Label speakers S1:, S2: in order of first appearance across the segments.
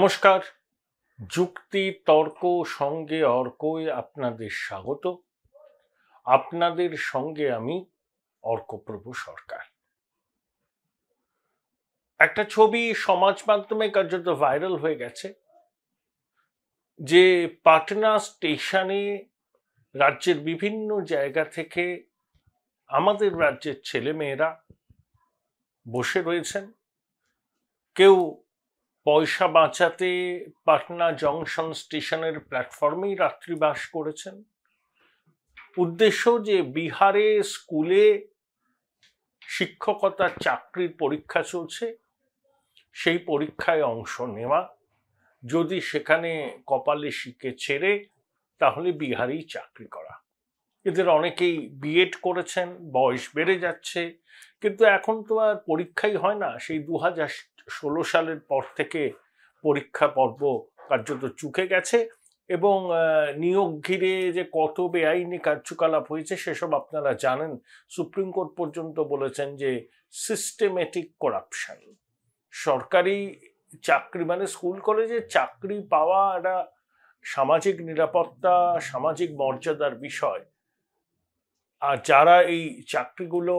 S1: নমস্কার। যুক্তি তর্ক সঙ্গে অর্কই আপনাদের স্বাগত। আপনাদের সঙ্গে আমি অর্কপ্রভু সরকার। একটা ছবি সমাজ মাধ্যমে কার্যত ভাইরাল হয়ে গেছে যে পাটনা স্টেশনে রাজ্যের বিভিন্ন জায়গা থেকে আমাদের রাজ্যের ছেলেমেয়েরা বসে রয়েছেন। কেউ পয়সা বাঁচাতে পাটনা জংশন স্টেশনের প্ল্যাটফর্মেই রাত্রিবাস করেছেন। উদ্দেশ্য যে বিহারে স্কুলে শিক্ষকতার চাকরির পরীক্ষা চলছে, সেই পরীক্ষায় অংশ নেওয়া, যদি সেখানে কপালে শিখে ছেড়ে তাহলে বিহারেই চাকরি করা। এদের অনেকেই বিএড করেছেন, বয়স বেড়ে যাচ্ছে, কিন্তু এখন তো আর পরীক্ষাই হয় না। সেই 2016 সালের পর থেকে পরীক্ষা পর্ব কার্যত চুকে গেছে এবং নিয়োগ ঘিরে যে কত বেআইনি কার্যকলাপ হয়েছে সেসব আপনারা জানেন। সুপ্রিম কোর্ট পর্যন্ত বলেছেন যে সিস্টেমেটিক করাপশন। সরকারি চাকরি মানে স্কুল কলেজে চাকরি পাওয়া একটা সামাজিক নিরাপত্তা, সামাজিক মর্যাদার বিষয়। আর যারা এই চাকরিগুলো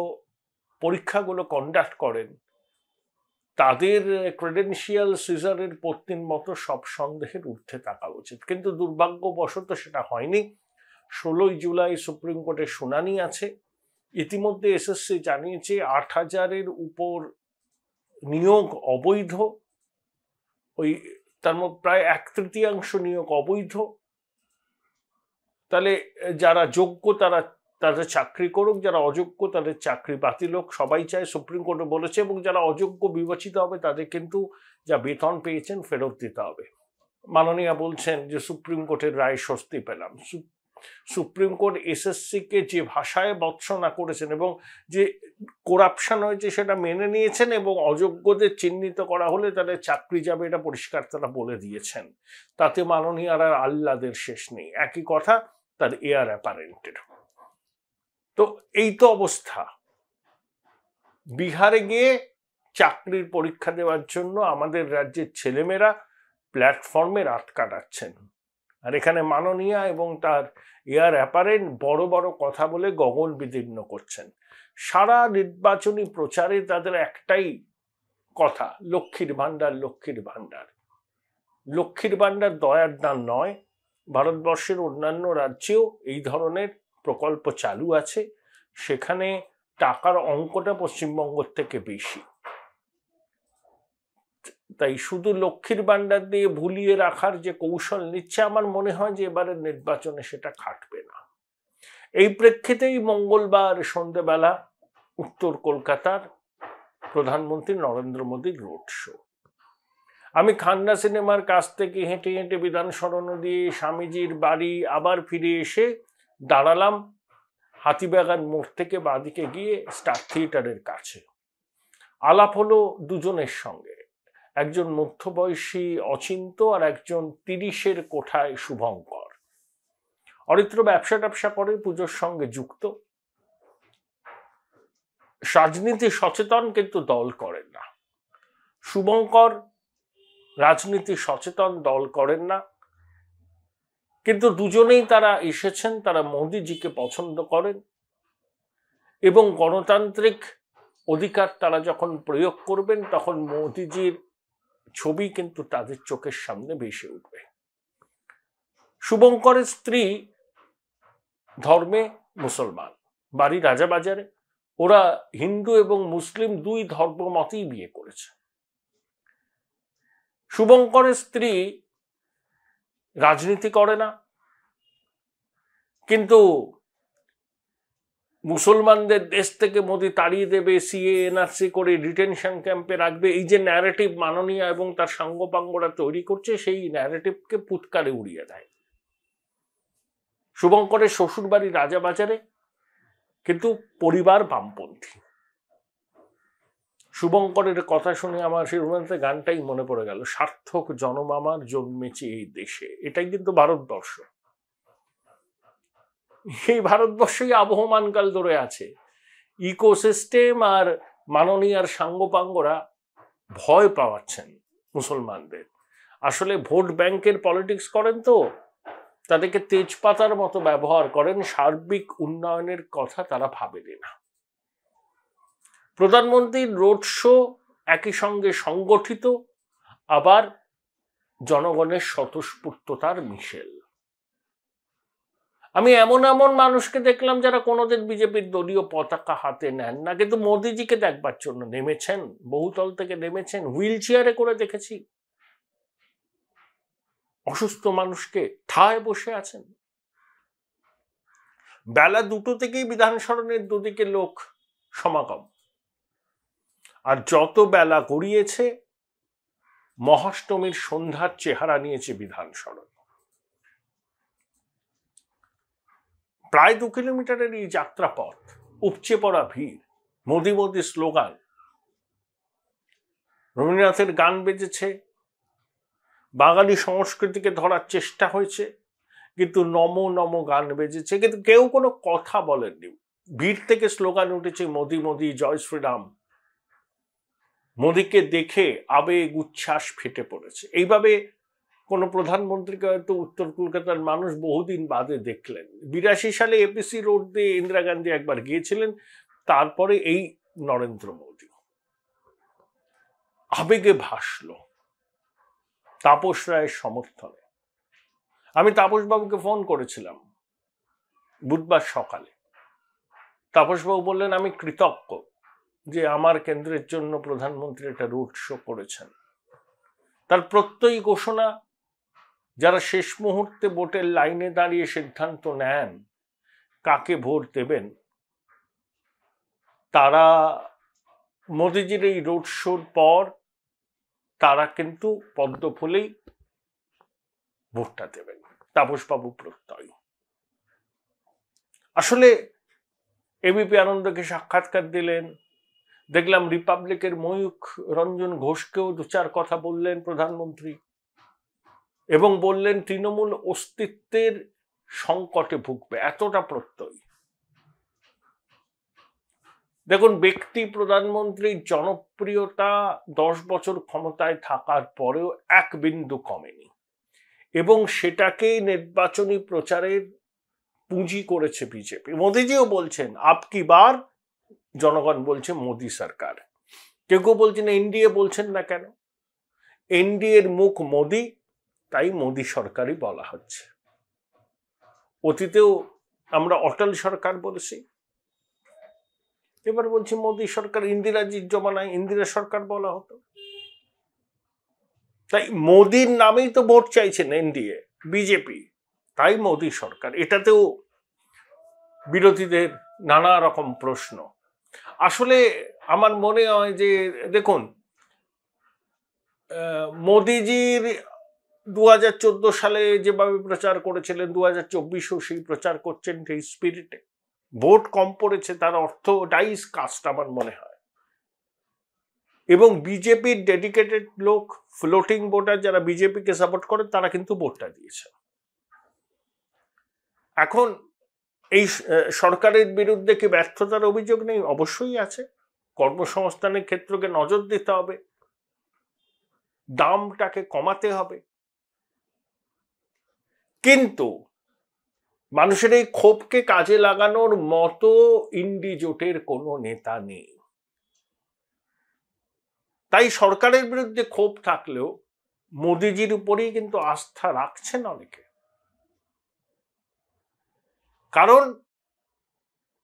S1: পরীক্ষাগুলো কন্ডাক্ট করেন তাদের ক্রেডেনশিয়াল সিজারের পত্নীর মতো সব সন্দেহের ঊর্ধ্বে থাকা উচিত, কিন্তু দুর্ভাগ্যবশত সেটা হয়নি। 16 জুলাই সুপ্রিম কোর্টের শুনানি আছে। ইতিমধ্যে এসএসসি জানিয়েছে 8000-এর উপর নিয়োগ অবৈধ, তার মধ্যে প্রায় 1/3 নিয়োগ অবৈধ। তাহলে যারা যোগ্য তাদের চাকরি করুক, যারা অযোগ্য তাদের চাকরি বাতিল হোক, সবাই চায়, সুপ্রিম কোর্টে বলেছে। এবং যারা অযোগ্য বিবেচিত হবে তাদের কিন্তু যা বেতন পেয়েছেন ফেরত দিতে হবে। মাননীয়া বলছেন যে সুপ্রিম কোর্টের রায় স্বস্তি পেলাম। সুপ্রিম কোর্ট এসএসসিকে যে ভাষায় ভর্ৎসনা করেছেন এবং যে করাপশন হয়েছে সেটা মেনে নিয়েছেন, এবং অযোগ্যদের চিহ্নিত করা হলে তাদের চাকরি যাবে এটা পরিষ্কার তারা বলে দিয়েছেন। তাতে মাননীয়ার আর আহ্লাদের শেষ নেই। একই কথা তার এয়ার অ্যাপারেন্টের। তো এই তো অবস্থা। বিহারে গিয়ে চাকরির পরীক্ষা দেওয়ার জন্য আমাদের রাজ্যের ছেলেমেয়েরা প্ল্যাটফর্মে রাত কাটাচ্ছেন, আর এখানে মাননীয়া এবং তার এয়ার অ্যাপারেন্ট বড় বড় কথা বলে গগন বিদীর্ণ করছেন। সারা নির্বাচনী প্রচারে তাদের একটাই কথা, লক্ষ্মীর ভান্ডার, লক্ষ্মীর ভান্ডার। লক্ষ্মীর ভান্ডার দয়ার দান নয়। ভারতবর্ষের অন্যান্য রাজ্যেও এই ধরনের প্রকল্প চালু আছে, সেখানে টাকার অঙ্কটা পশ্চিমবঙ্গ থেকে বেশি। তাই শুধু লক্ষ্মীর ভান্ডার দিয়ে ভুলিয়ে রাখার যে কৌশল নিচ্ছে, আমার মনে হয় যে এবারের নির্বাচনে সেটা খাটবে না। এই প্রেক্ষিতেই মঙ্গলবার সন্ধ্যেবেলা উত্তর কলকাতার প্রধানমন্ত্রী নরেন্দ্র মোদীর রোড শো। আমি খান্না সিনেমার কাছ থেকে হেঁটে হেঁটে বিধান সরণ দিয়ে স্বামীজির বাড়ি আবার ফিরে এসে দাঁড়ালাম হাতিবাগান মোড় থেকে বাঁদিকে গিয়ে স্টার থিয়েটারের কাছে। আলাপ হলো দুজনের সঙ্গে, একজন মধ্যবয়সী অচিন্ত আর একজন 30-এর কোঠায় শুভঙ্কর। অরিত্র ব্যবসা করে, পুজোর সঙ্গে যুক্ত, রাজনীতি সচেতন কিন্তু দল করেন না। শুভঙ্কর রাজনীতি সচেতন, দল করেন না, কিন্তু দুজনেই তারা এসেছেন, তারা মোদিজিকে পছন্দ করেন এবং গণতান্ত্রিক অধিকার তারা যখন প্রয়োগ করবেন তখন মোদিজির ছবি কিন্তু তাদের চোখের সামনে ভেসে উঠবে। শুভঙ্করের স্ত্রী ধর্মে মুসলমান, বাড়ি রাজাবাজারে। ওরা হিন্দু এবং মুসলিম দুই ধর্মমতেই বিয়ে করেছে। শুভঙ্করের স্ত্রী রাজনীতি করে না, কিন্তু মুসলমানদের দেশ থেকে মোদি তাড়িয়ে দেবে, সিএ এনআরসি করে ডিটেনশন ক্যাম্পে রাখবে, এই যে ন্যারেটিভ মাননীয়া এবং তার সাঙ্গপাঙ্গরা তৈরি করছে, সেই ন্যারেটিভকে পুৎকারে উড়িয়ে দেয়। শুভঙ্করের শ্বশুর বাড়ি রাজাবাজারে, কিন্তু পরিবার বামপন্থী। শুভঙ্করের কথা শুনে আমার সেই রোমান্সে গানটাই মনে পড়ে গেল, সার্থক জনম আমার জন্মেছে এই দেশে। এটাই কিন্তু ভারতবর্ষ। এই ভারতবর্ষই আবহমানকাল ধরে আছে। ইকোসিস্টেম আর মাননীয়ার সাঙ্গপাঙ্গরা ভয় পাওয়াচ্ছেন মুসলমানদের। আসলে ভোট ব্যাংকের পলিটিক্স করেন তো, তাদেরকে তেজপাতার মতো ব্যবহার করেন, সার্বিক উন্নয়নের কথা তারা ভাবেন না। প্রধানমন্ত্রীর রোড শো একই সঙ্গে সংগঠিত, আবার জনগণের স্বতঃস্ফূর্ততার মিশেল। আমি এমন এমন মানুষকে দেখলাম যারা কোনোদিন বিজেপির দলীয় পতাকা হাতে নেন না, কিন্তু মোদিজিকে দেখবার জন্য নেমেছেন, বহুতল থেকে নেমেছেন, হুইল চেয়ারে করে দেখেছি। অসুস্থ মানুষকে ঠায় বসে আছেন। বেলা 2টো থেকেই বিধান সরণের দুদিকে লোক সমাগম, আর যত বেলা গড়িয়েছে মহাষ্টমীর সন্ধ্যার চেহারা নিয়েছে বিধান সরণ। প্রায় 2 কিলোমিটারের এই যাত্রাপথ, উপচে পড়া ভিড়, মোদি মোদি স্লোগান, রবীন্দ্রনাথের গান বেজেছে, বাঙালি সংস্কৃতিকে ধরার চেষ্টা হয়েছে, কিন্তু নমো নমো গান বেজেছে, কিন্তু কেউ কোনো কথা বলেননি। ভিড় থেকে স্লোগান উঠেছে মোদি মোদি, জয় শ্রীরাম। মোদিকে দেখে আবেগ উচ্ছ্বাস ফেটে পড়েছে। এইভাবে কোনো প্রধানমন্ত্রীকে হয়তো উত্তর কলকাতার মানুষ বহুদিন বাদে দেখলেন। 82 সালে এপিসি রোড দিয়ে ইন্দিরা গান্ধী একবার গিয়েছিলেন, তারপরে এই নরেন্দ্র মোদী আবেগে ভাসল তাপস রায়ের সমর্থনে। আমি তাপসবাবুকে ফোন করেছিলাম বুধবার সকালে। তাপসবাবু বললেন, আমি কৃতজ্ঞ যে আমার কেন্দ্রের জন্য প্রধানমন্ত্রী একটা রোড শো করেছেন। তার প্রত্যয়ী ঘোষণা, যারা শেষ মুহূর্তে ভোটের লাইনে দাঁড়িয়ে সিদ্ধান্ত নেন কাকে ভোট দেবেন, তারা মোদিজির এই রোড শোর পর তারা কিন্তু পদ্ম ফুলেই ভোটটা দেবেন। তাপসবাবু প্রত্যয়। আসলে এবিপি আনন্দকে সাক্ষাৎকার দিলেন, দেখলাম রিপাবলিকের ময়ূখ রঞ্জন ঘোষকেও 2-4 কথা বললেন প্রধানমন্ত্রী, এবং বললেন তৃণমূল অস্তিত্বের সংকটে ভুগবে, এতটা প্রত্যয়। দেখুন, ব্যক্তি প্রধানমন্ত্রীর জনপ্রিয়তা 10 বছর ক্ষমতায় থাকার পরেও 1 বিন্দু কমেনি, এবং সেটাকেই নির্বাচনী প্রচারের পুঁজি করেছে বিজেপি। মোদিজিও বলছেন আপকি বার, জনগণ বলছে মোদি সরকার। কেউ কেউ বলছেন এনডিএ বলছেন না কেন? এনডিএর মুখ মোদি, তাই মোদি সরকারই বলা হচ্ছে। অতীতেও আমরা অটল সরকার বলেছি, এবার বলছি মোদি সরকার। ইন্দিরাজির জমানায় ইন্দিরা সরকার বলা হতো। তাই মোদির নামেই তো ভোট চাইছেন এনডিএ, বিজেপি, তাই মোদি সরকার। এটাতেও বিরোধীদের নানা রকম প্রশ্ন। আসলে আমার মনে হয় যে দেখুন, মোদিজির 2014 সালে যেভাবে প্রচার করেছিলেন, 2024-ও সেই প্রচার করছেন সেই স্পিরিটে। ভোট কম পড়েছে তার অর্থ ডাইস কাস্ট আমার মনে হয়, এবং বিজেপির ডেডিকেটেড লোক, ফ্লোটিং ভোটার যারা বিজেপিকে সাপোর্ট করে, তারা কিন্তু ভোটটা দিয়েছে। এখন এই সরকারের বিরুদ্ধে কি ব্যর্থতার অভিযোগ নেই? অবশ্যই আছে। কর্মসংস্থানের ক্ষেত্রকে নজর দিতে হবে, দামটাকে কমাতে হবে, কিন্তু মানুষের এই ক্ষোভকে কাজে লাগানোর মতো ইন্ডি জোটের কোনো নেতা নেই। তাই সরকারের বিরুদ্ধে ক্ষোভ থাকলেও মোদিজির উপরেই কিন্তু আস্থা রাখছেন অনেকে। কারণ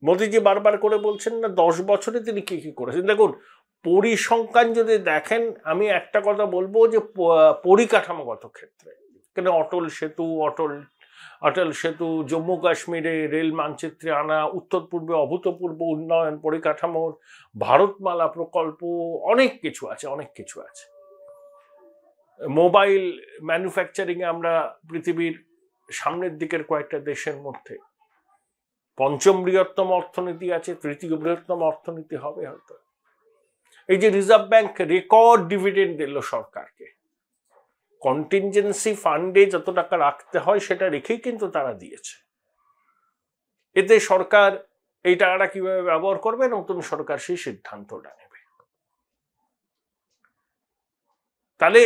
S1: মোদিজি বারবার করে বলছেন না 10 বছরে তিনি কি কি করেছেন। দেখুন, পরিসংখ্যান যদি দেখেন, আমি একটা কথা বলবো যে পরিকাঠামোগত ক্ষেত্রে, কেন অটল সেতু, জম্মু কাশ্মীরে রেল মানচিত্রে আনা, উত্তর পূর্বে অভূতপূর্ব উন্নয়ন পরিকাঠামোর, ভারতমালা প্রকল্প, অনেক কিছু আছে। মোবাইল ম্যানুফ্যাকচারিং এ আমরা পৃথিবীর সামনের দিকের কয়েকটা দেশের মধ্যে 5ম বৃহত্তম অর্থনীতি আছে, 3য় বৃহত্তম অর্থনীতি হবে হয়তো। এই যে রিজার্ভ ব্যাংক রেকর্ড ডিভিডেন্ড দিল সরকারকে, কন্টিনজেন্সি ফান্ডে যত টাকা রাখতে হয় সেটা রেখেই কিন্তু তারা দিয়েছে। এতে সরকার এই টাকাটা কিভাবে ব্যবহার করবে, নতুন সরকার সেই সিদ্ধান্তটা নেবে। তাহলে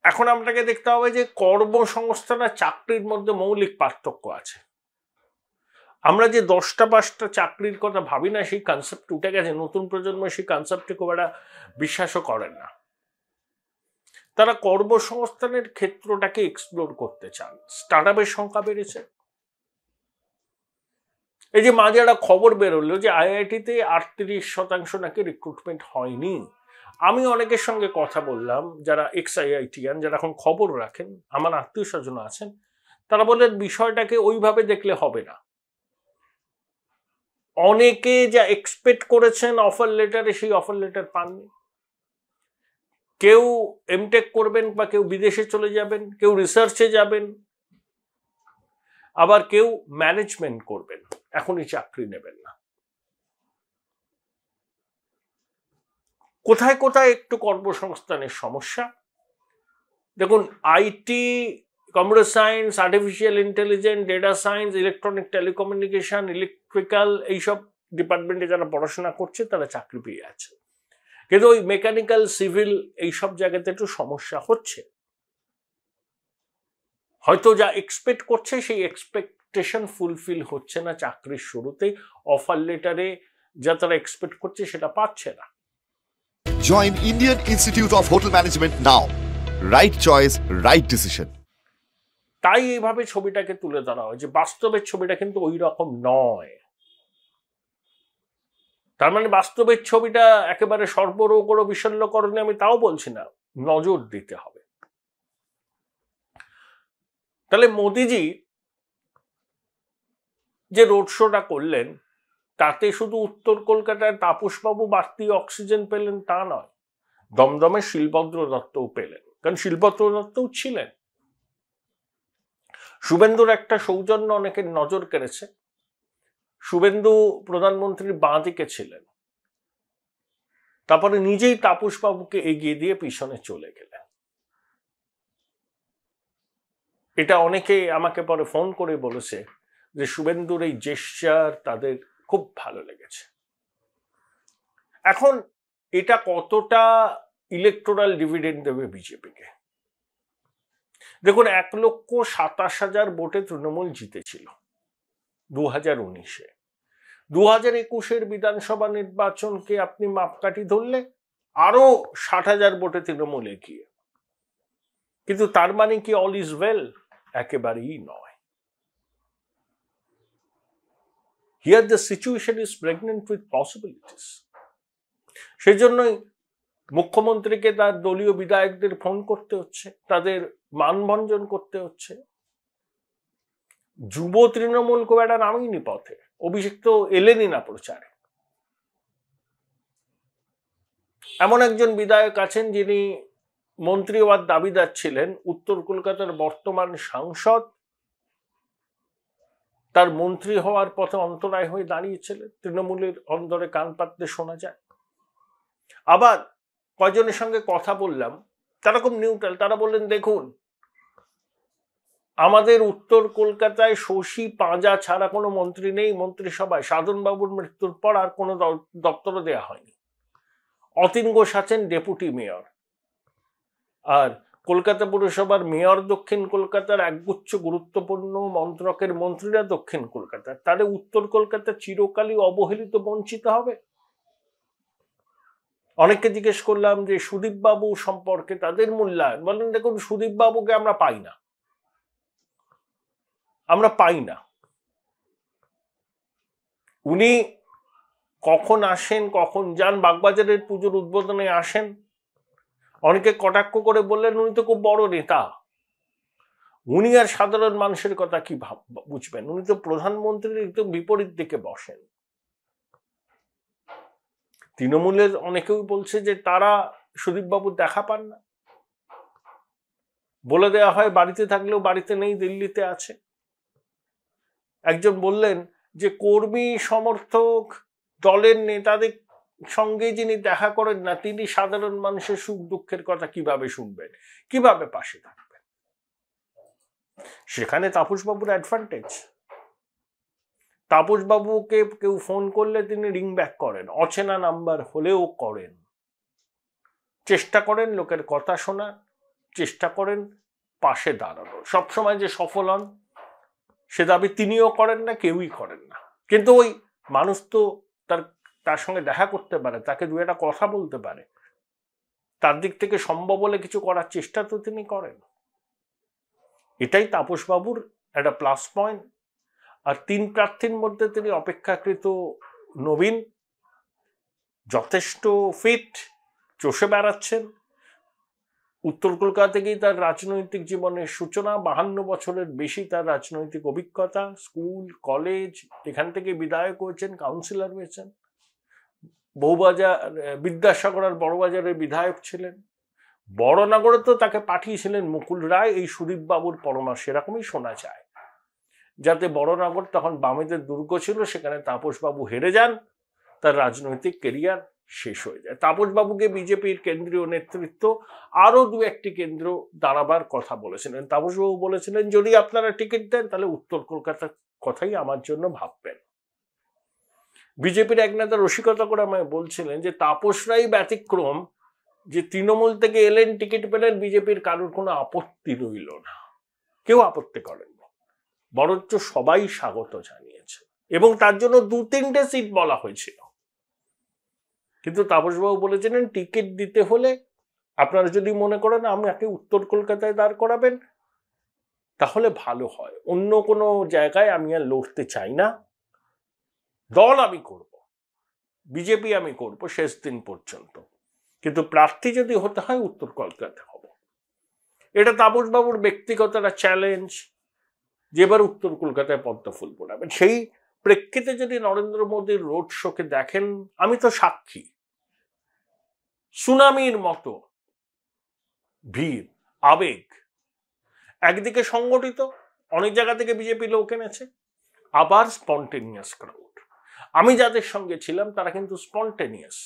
S1: এখন আপনাকে দেখতে হবে যে কর্মসংস্থান আর চাকরির মধ্যে মৌলিক পার্থক্য আছে। আমরা যে 10টা 5টা চাকরির কথা ভাবি না, সেই কনসেপ্ট উঠে গেছে। নতুন প্রজন্ম সেই কনসেপ্টে খুব একটা বিশ্বাসও করেন না। তারা কর্মসংস্থানের ক্ষেত্রটাকে এক্সপ্লোর করতে চান। স্টার্ট আপের সংখ্যা বেড়েছে। এই যে মাঝে একটা খবর বেরোলো যে আইআইটিতে 38% নাকি রিক্রুটমেন্ট হয়নি। আমি অনেকের সঙ্গে কথা বললাম যারা এক্স আইআইটিয়ান, যারা এখন খবর রাখেন, আমার আত্মীয় স্বজন আছেন, তারা বললেন বিষয়টাকে ওইভাবে দেখলে হবে না। অনেকে যা এক্সপেক্ট করেছেন অফার লেটারে, সেই অফার লেটার পাননি। কেউ এমটেক করবেন বা কেউ বিদেশে চলে যাবেন, কেউ রিসার্চে যাবেন, আবার কেউ ম্যানেজমেন্ট করবেন, এখনই চাকরি নেবেন না। কোথায় কোথায় একটু কর্মসংস্থানের সমস্যা দেখুন। IT, computer science, artificial intelligence, data science, electronic telecommunication, electrical, এইসব ডিপার্টমেন্টে যারা পড়াশোনা করছে তারা চাকরি পেয়ে আছে। কিন্তু ওই মেকানিক্যাল, সিভিল এইসব জায়গাতে একটু সমস্যা হচ্ছে। হয়তো যা এক্সপেক্ট করছে সেই এক্সপেকটেশন ফুলফিল হচ্ছে না চাকরির শুরুতেই। অফার লেটারে যা তারা এক্সপেক্ট করছে সেটা পাচ্ছে না।
S2: Join Indian Institute of Hotel Management now. Right choice, right decision.
S1: তাই এইভাবে ছবিটাকে তুলে ধরা হয় যে বাস্তবের ছবিটা কিন্তু ওই রকম নয়। তার মানে বাস্তবের ছবিটা একেবারে সর্বরোগ বিশল্যকরণে আমি তাও বলছি না, নজর দিতে হবে। তাহলে মোদিজি যে রোড শোটা করলেন তাতে শুধু উত্তর কলকাতায় তাপসবাবু বাড়তি অক্সিজেন পেলেন তা নয়, দমদমে শিলভদ্র দত্তও পেলেন। কারণ শিলভদ্র দত্তও ছিলেন। শুভেন্দুর একটা সৌজন্য অনেকের নজর কেড়েছে। শুভেন্দু প্রধানমন্ত্রীর বাঁ দিকে ছিলেন, তারপরে নিজেই তাপসবাবুকে এগিয়ে দিয়ে পিছনে চলে গেলেন। এটা অনেকে আমাকে পরে ফোন করে বলেছে যে শুভেন্দুর এই জেস্চার তাদের খুব ভালো লেগেছে। এখন এটা কতটা ইলেকটোরাল ডিভিডেন্ড দেবে বিজেপিকে? দেখুন, 1,27,000 ভোটে তৃণমূল জিতেছিল 2019-এ। 2021-এর বিধানসভা নির্বাচনকে আপনি মাপকাঠি ধরলে আরো 60,000 ভোটে তৃণমূল এগিয়ে। কিন্তু তার মানে কি অল ইজ ওয়েল? একেবারেই নয়। Here the situation is pregnant with possibilities. সেজন্যই মুখ্যমন্ত্রীকে তার দলীয় বিধায়কদের ফোন করতে হচ্ছে, তাদের মানভঞ্জন করতে হচ্ছে। যুব তৃণমূল খুব একটা নামেনি পথে, অভিষেক তো এলেনই না প্রচারে। এমন একজন বিধায়ক আছেন যিনি মন্ত্রী হওয়ার দাবিদার ছিলেন, উত্তর কলকাতার বর্তমান সাংসদ, তার মন্ত্রী হওয়ার পথে অন্তরায় হয়ে দাঁড়িয়েছিলেন। তৃণমূলের অন্তরে কান পাততে শোনা যায়। আবার কয়জনের সঙ্গে কথা বললাম, তারা খুব নিউট্রাল। তারা বললেন, দেখুন, আমাদের উত্তর কলকাতায় শশী পাঁজা ছাড়া কোনো মন্ত্রী নেই মন্ত্রিসভায়। সাধনবাবুর মৃত্যুর পর আর কোনো দপ্তরও দেওয়া হয়নি। অতীন ঘোষ আছেন ডেপুটি মেয়র, আর কলকাতা পুরসভার মেয়র দক্ষিণ কলকাতার, একগুচ্ছ গুরুত্বপূর্ণ মন্ত্রকের মন্ত্রীরা দক্ষিণ কলকাতার। তাহলে উত্তর কলকাতা চিরকালই অবহেলিত, বঞ্চিত হবে। অনেককে জিজ্ঞেস করলাম যে সুদীপ বাবু সম্পর্কে তাদের মূল্যায়ন। বলেন, দেখুন, সুদীপ বাবুকে আমরা পাই না, আমরা পাই না। উনি কখন আসেন, কখন যান, বাগবাজারের পুজোর উদ্বোধনে আসেন। অনেকে কটাক্ষ করে বললেন, উনি তো খুব বড় নেতা, উনি আর সাধারণ মানুষের কথা কি বুঝবেন? উনি তো প্রধানমন্ত্রীর একদম বিপরীত দিকে বসেন। তৃণমূলের অনেকেই বলছে যে তারা সুদীপ বাবুর দেখা পান না। বলে দেওয়া হয় বাড়িতে থাকলেও বাড়িতে নেই, দিল্লিতে আছে। একজন বললেন যে কর্মী সমর্থক দলের নেতাদের সঙ্গে যিনি দেখা করেন না, তিনি সাধারণ মানুষের সুখ দুঃখের কথা কিভাবে শুনবেন, কিভাবে পাশে থাকবেন? সেখানে তাপসবাবুর অ্যাডভান্টেজ। তাপসবাবুকে কেউ ফোন করলে তিনি রিং ব্যাক করেন, অচেনা নাম্বার হলেও করেন, চেষ্টা করেন লোকের কথা শোনার, চেষ্টা করেন পাশে দাঁড়ানোর। সবসময় যে সফল হন সে দাবি তিনিও করেন না, কেউই করেন না, কিন্তু ওই মানুষ তো তার সঙ্গে দেখা করতে পারে, তাকে দু একটা কথা বলতে পারে, তার দিক থেকে সম্ভব হলে কিছু করার চেষ্টা তো তিনি করেন। এটাই তাপসবাবুর একটা প্লাস পয়েন্ট। আর 3 প্রার্থীর মধ্যে তিনি অপেক্ষাকৃত নবীন, যথেষ্ট ফিট, চষে বেড়াচ্ছেন। উত্তর কলকাতা থেকেই তার রাজনৈতিক জীবনের সূচনা, 52 বছরের বেশি তার রাজনৈতিক অভিজ্ঞতা, স্কুল কলেজ, এখান থেকে বিধায়ক হয়েছেন, কাউন্সিলর হয়েছেন, বউবাজার বিদ্যাসাগর আর বড়বাজারের বিধায়ক ছিলেন, বড়নগরে তো তাকে পাঠিয়েছিলেন মুকুল রায় এই সুদীপ বাবুর পরামর্শ, এরকমই শোনা যায়, যাতে বড়নগর তখন বামেদের দুর্গ ছিল, সেখানে তাপসবাবু হেরে যান, তার রাজনৈতিক কেরিয়ার শেষ হয়ে যায়। তাপসবাবুকে বিজেপির কেন্দ্রীয় নেতৃত্ব আরো 2-1টি কেন্দ্র দাঁড়াবার কথা বলেছিলেন। তাপসবাবু বলেছিলেন, যদি আপনারা টিকিট দেন তাহলে উত্তর কলকাতার কথাই আমার জন্য ভাববেন। বিজেপির এক নেতা রসিকতা করে আমায় বলছিলেন যে তাপসরাই ব্যতিক্রম, যে তৃণমূল থেকে এলেন, টিকিট পেলেন, বিজেপির কারোর কোনো আপত্তি রইল না, কেউ আপত্তি করেননি, বরঞ্চ সবাই স্বাগত জানিয়েছে, এবং তার জন্য 2-3টে সিট বলা হয়েছিল। কিন্তু তাপসবাবু বলেছিলেন, টিকিট দিতে হলে আপনারা যদি মনে করেন আমাকে উত্তর কলকাতায় দাঁড় করাবেন তাহলে ভালো হয়, অন্য কোনো জায়গায় আমি আর লড়তে চাই না, দল আমি করব, বিজেপি আমি করব শেষ দিন পর্যন্ত, কিন্তু প্রার্থী যদি হতে হয় উত্তর কলকাতা হব। এটা তাপসবাবুর ব্যক্তিগত একটা চ্যালেঞ্জ, যে এবার উত্তর কলকাতায় পদ্ম ফুল ফোটাবেন। সেই প্রেক্ষিতে যদি নরেন্দ্র মোদীর রোড শোকে দেখেন, আমি তো সাক্ষী, সুনামির মতো ভিড়, আবেগ, একদিকে সংগঠিত, অনেক জায়গা থেকে বিজেপি লোক এনেছে, আবার স্পন্টেনিয়াস ক্রাউড। আমি যাদের সঙ্গে ছিলাম তারা কিন্তু স্পন্টেনিয়াস,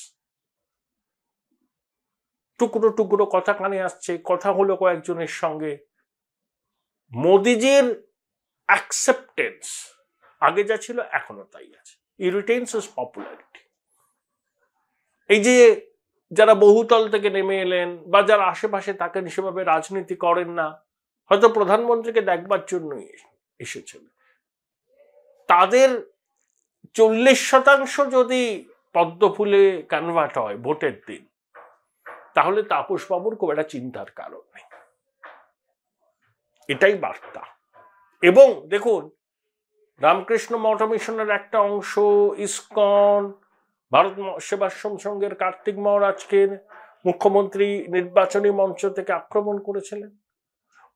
S1: টুকরো টুকরো কথা কানে আসছে, কথা হলো কয়েকজনের সঙ্গে। মোদিজির অ্যাকসেপ্টেন্স আগে যা ছিল এখনো তাই আছে, হি রিটেইনস হিজ পপুলারিটি। এই যে যারা বহুতল থেকে নেমে এলেন বা যারা আশেপাশে থাকেন, সেভাবে রাজনীতি করেন না, হয়তো প্রধানমন্ত্রীকে দেখবার জন্যই এসেছেন, তাদের 40% যদি পদ্ম ফুলে কনভার্ট হয় ভোটের দিন, তাহলে তাপসবাবুর খুব একটা চিন্তার কারণ নেই, এটাই বার্তা। এবং দেখুন, রামকৃষ্ণ মঠ মিশনের একটা অংশ, ইসকন, ভারত সেবাশ্রম সংঘের কার্তিক মহারাজকে মুখ্যমন্ত্রী নির্বাচনী মঞ্চ থেকে আক্রমণ করেছিলেন।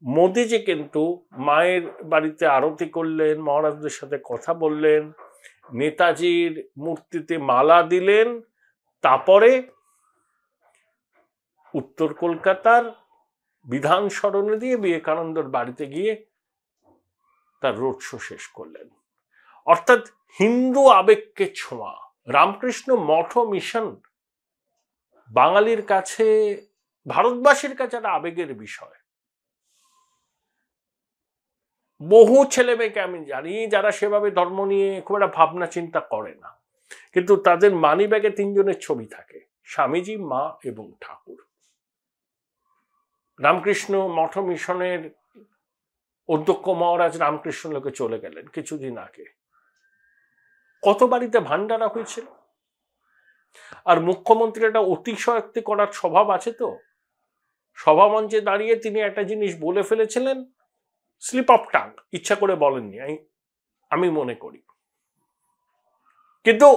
S1: মোদিজি কিন্তু মায়ের বাড়িতে আরতি করলেন, মহারাজদের সাথে কথা বললেন, নেতাজির মূর্তিতে মালা দিলেন, তারপরে উত্তর কলকাতার বিধান সরণি দিয়ে বিবেকানন্দর বাড়িতে গিয়ে তার রোড শো শেষ করলেন। অর্থাৎ হিন্দু আবেগকে ছোঁয়া রামকৃষ্ণ মঠ মিশন বাঙালির কাছে, ভারতবাসীর কাছে একটা আবেগের বিষয়। বহু ছেলে মেয়েকে আমি জানি যারা সেভাবে ধর্ম নিয়ে খুব একটা ভাবনা চিন্তা করে না, কিন্তু তাদের মানি ব্যাগে 3 জনের ছবি থাকে, স্বামীজি, মা এবং ঠাকুর। রামকৃষ্ণ মঠ মিশনের অধ্যক্ষ মহারাজ রামকৃষ্ণ লোকে চলে গেলেন কিছুদিন আগে, কত বাড়িতে ভান্ডারা হয়েছিল। আর মুখ্যমন্ত্রী একটা অতিশয়োক্তি করার স্বভাব আছে, তো সভামঞ্চে দাঁড়িয়ে তিনি একটা জিনিস বলে ফেলেছিলেন, স্লিপ অফ টাং, ইচ্ছা করে বলেননি আমি মনে করি, কিন্তু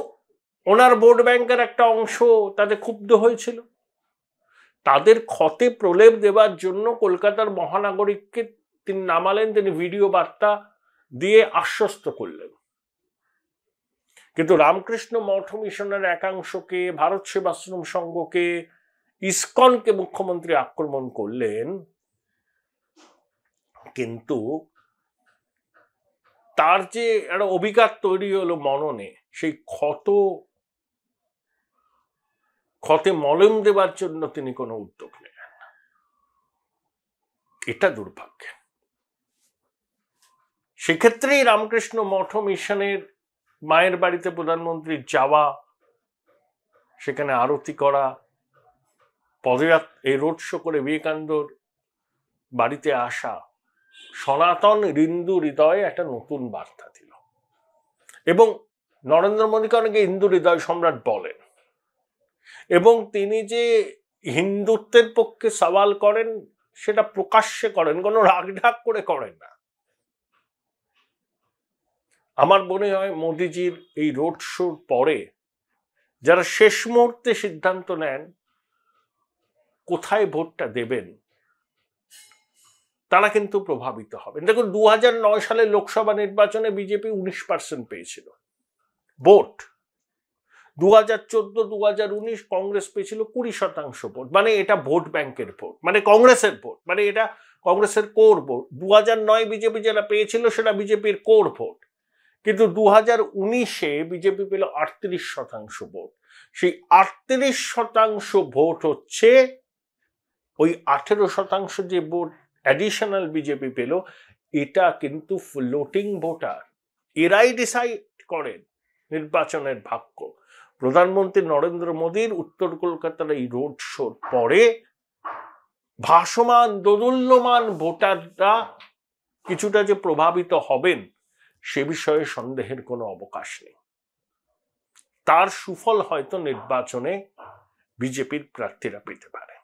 S1: ওনার ভোট ব্যাংকের একটা অংশ তাতে ক্ষুব্ধ হয়েছিল। তাদের ক্ষতে প্রলেপ দেবার জন্য কলকাতার মহানাগরিককে তিনি নামালেন, তিনি ভিডিও বার্তা দিয়ে আশ্বস্ত করলেন। কিন্তু রামকৃষ্ণ মঠ মিশনের একাংশকে, ভারত সেবাশ্রম সংঘকে, ইসকনকে মুখ্যমন্ত্রী আক্রমণ করলেন, কিন্তু তার যে একটা অভিঘাত তৈরি হলো মননে, সেই ক্ষতে মলম দেবার জন্য তিনি কোনো উদ্যোগ নেন না। এটা দুর্ভাগ্য। সেক্ষেত্রেই রামকৃষ্ণ মঠ মিশনের মায়ের বাড়িতে প্রধানমন্ত্রীর যাওয়া, সেখানে আরতি করা, পদযাত্রা, এই রোড শো করে বিবেকানন্দর বাড়িতে আসা সনাতন হিন্দু হৃদয়ে একটা নতুন বার্তা দিল। এবং নরেন্দ্র মোদীকে অনেকে হিন্দু হৃদয় সম্রাট বলেন, এবং তিনি যে হিন্দুত্বের পক্ষে সওয়াল করেন সেটা প্রকাশ্যে করেন, কোনো রাগঢাক করে করেন না। আমার মনে হয় মোদিজির এই রোড শোর পরে যারা শেষ মুহূর্তে সিদ্ধান্ত নেন কোথায় ভোটটা দেবেন, তারা কিন্তু প্রভাবিত হবেন। দেখুন, 2009 সালে লোকসভা নির্বাচনে বিজেপি 19% পেয়েছিল ভোট। 2014, 2019 কংগ্রেস পেয়েছিল 20% ভোট। মানে এটা ভোট ব্যাংকের ভোট, মানে কংগ্রেসের ভোট, মানে এটা কংগ্রেসের কোর ভোট। 2009 বিজেপি যেটা পেয়েছিল সেটা বিজেপির কোর ভোট। কিন্তু 2019-এ বিজেপি পেল 38% ভোট। সেই 38% ভোট হচ্ছে ওই 18% যে ভোট অ্যাডিশনাল বিজেপি পেল, এটা কিন্তু ফ্লোটিং ভোটার। এরাই ডিসাইড করেন নির্বাচনের ভাগ্য। প্রধানমন্ত্রী নরেন্দ্র মোদীর উত্তর কলকাতার এই রোড শোর পরে ভাসমান দোদুল্যমান ভোটাররা কিছুটা যে প্রভাবিত হবেন সে বিষয়ে সন্দেহের কোনো অবকাশ নেই। তার সুফল হয়তো নির্বাচনে বিজেপির প্রার্থীরা পেতে পারে।